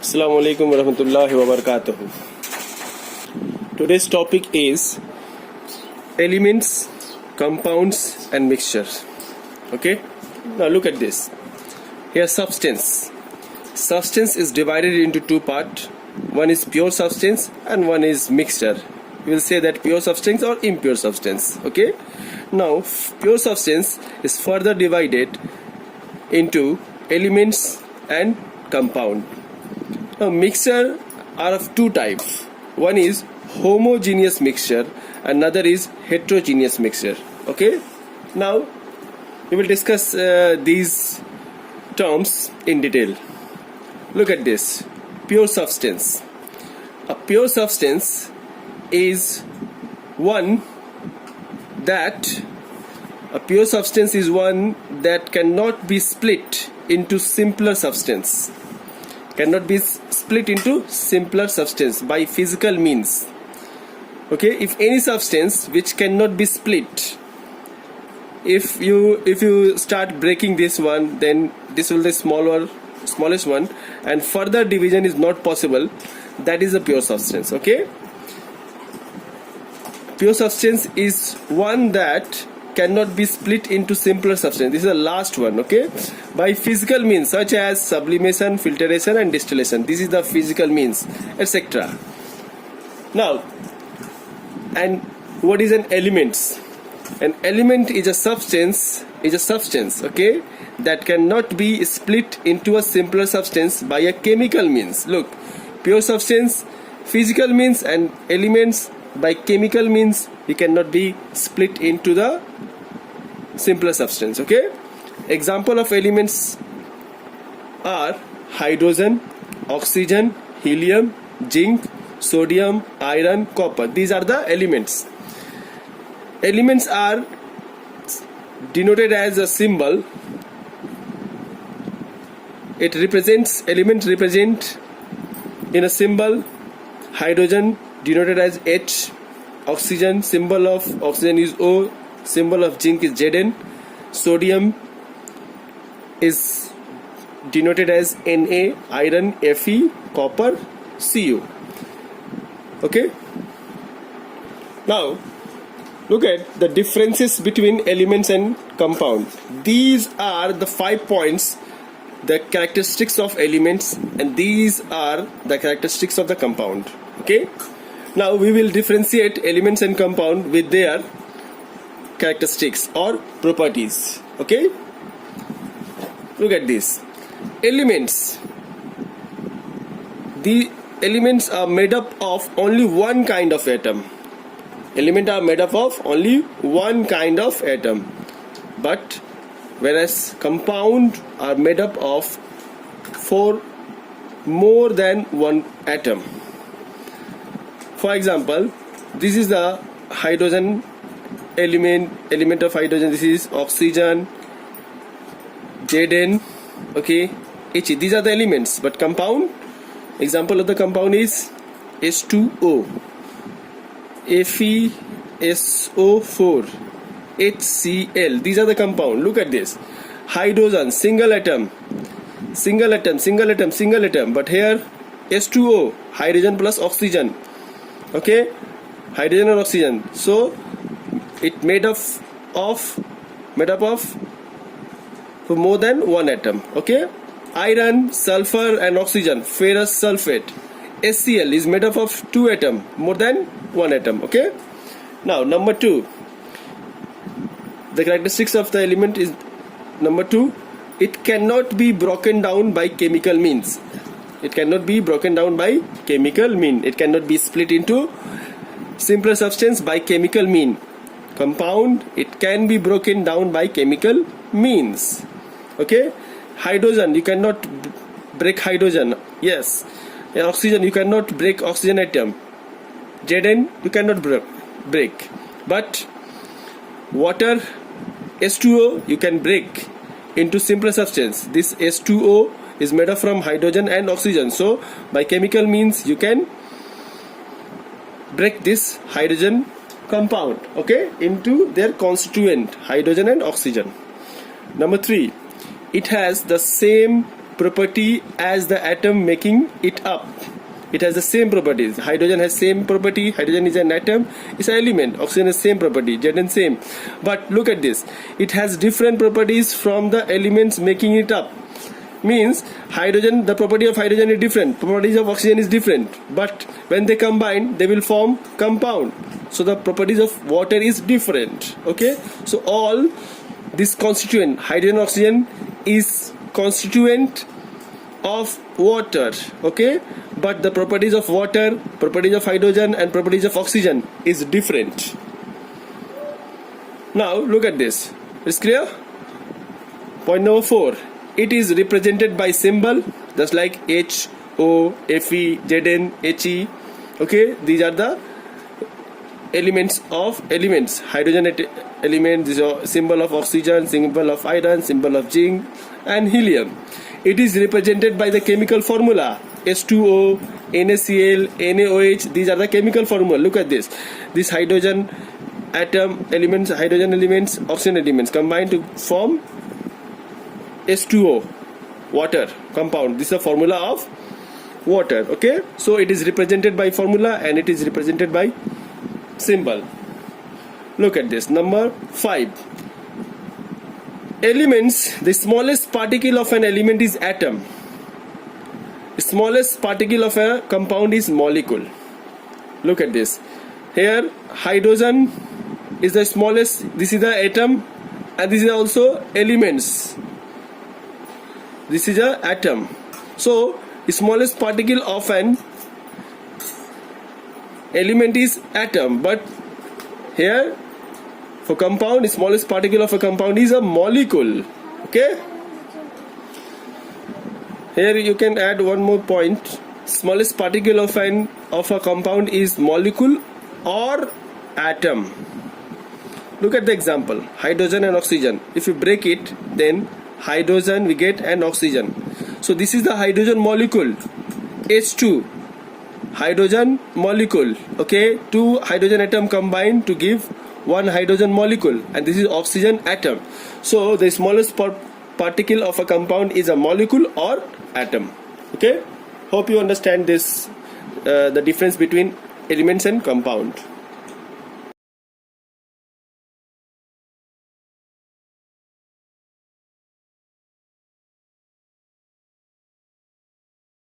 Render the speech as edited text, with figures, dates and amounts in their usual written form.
Assalamu alaikum warahmatullahi wabarakatuh. Today's topic is elements, compounds and mixtures. Okay? Now look at this. Here substance. Substance is divided into two parts. One is pure substance and one is mixture. We will say that pure substance or impure substance. Okay? Now pure substance is further divided into elements and compound. Now mixture are of two types. One is homogeneous mixture, another is heterogeneous mixture. Okay? Now we will discuss these terms in detail. Look at this. Pure substance. A pure substance is one that cannot be split into simpler substance. Cannot be split into simpler substance by physical means. Okay, if any substance which cannot be split, if you start breaking this one, then this will be the smallest one, and further division is not possible. That is a pure substance. Okay, pure substance is one that cannot be split into simpler substance. This is the last one. Okay, by physical means such as sublimation, filtration and distillation. This is the physical means, etc. Now, and what is an element? An element is a substance, okay, that cannot be split into a simpler substance by a chemical means. Look, pure substance, physical means, and elements by chemical means, it cannot be split into the simpler substance. Okay, example of elements are hydrogen, oxygen, helium, zinc, sodium, iron, copper. These are the elements. Elements are denoted as a symbol. Elements represent in a symbol. Hydrogen denoted as H, oxygen, symbol of oxygen is O, symbol of zinc is Zn, sodium is denoted as Na, iron Fe, copper Cu. Okay, now look at the differences between elements and compound. These are the 5 points, the characteristics of elements, and these are the characteristics of the compound. Okay, now we will differentiate elements and compound with their characteristics or properties. Okay, look at this. Elements. The elements are made up of only one kind of atom. Elements are made up of only one kind of atom, but whereas compound are made up of for more than one atom. For example, this is the hydrogen element of hydrogen. This is oxygen, Zn, okay, He. These are the elements, but compound, example of the compound is H2O, FeSO4, HCl. These are the compound. Look at this. Hydrogen, single atom, but here H2O, hydrogen plus oxygen. Okay, hydrogen and oxygen. So it made up of for more than one atom. Okay, iron, sulfur and oxygen, ferrous sulfate, HCl is made up of two atom, more than one atom. Okay, now number 2, the characteristics of the element is number 2, it cannot be broken down by chemical means. It cannot be broken down by chemical mean. It cannot be split into simpler substance by chemical mean. Compound, it can be broken down by chemical means. Okay, hydrogen, you cannot break hydrogen. Yes, oxygen, you cannot break oxygen atom. Zn, you cannot break. But water, H2O, you can break into simpler substance. This H2O is made up from hydrogen and oxygen. So by chemical means you can break this hydrogen compound, okay, into their constituent hydrogen and oxygen. Number 3, it has the same property as the atom making it up. It has the same properties. Hydrogen has same property. Hydrogen is an atom. It's an element. Oxygen has same property. Zn same. But look at this. It has different properties from the elements making it up. Means hydrogen, the property of hydrogen is different. Properties of oxygen is different. But when they combine, they will form compound. So the properties of water is different. Okay. So all this constituent, hydrogen, oxygen, is constituent of water. Okay. But the properties of water, properties of hydrogen and properties of oxygen is different. Now look at this. It's clear? Point number 4. It is represented by symbol just like H, O, Fe, Zn, He. Okay, these are the elements of elements. Hydrogen element, this is a symbol of oxygen, symbol of iron, symbol of zinc and helium. It is represented by the chemical formula H2O, NaCl, NaOH. These are the chemical formula. Look at this. This hydrogen atom elements, hydrogen elements, oxygen elements combine to form H2O, water compound. This is the formula of water. Okay, so it is represented by formula and it is represented by symbol. Look at this. Number 5. Elements. The smallest particle of an element is atom. The smallest particle of a compound is molecule. Look at this. Here hydrogen is the smallest. This is the atom and this is also elements. This is a atom. So the smallest particle of an element is atom, but here for compound, the smallest particle of a compound is a molecule. Okay. Here you can add one more point. Smallest particle of a compound is molecule or atom. Look at the example. Hydrogen and oxygen. If you break it, then hydrogen we get and oxygen. So this is the hydrogen molecule, H2. Hydrogen molecule. Okay, 2 hydrogen atom combined to give 1 hydrogen molecule, and this is oxygen atom. So the smallest particle of a compound is a molecule or atom. Okay, hope you understand this, the difference between elements and compound.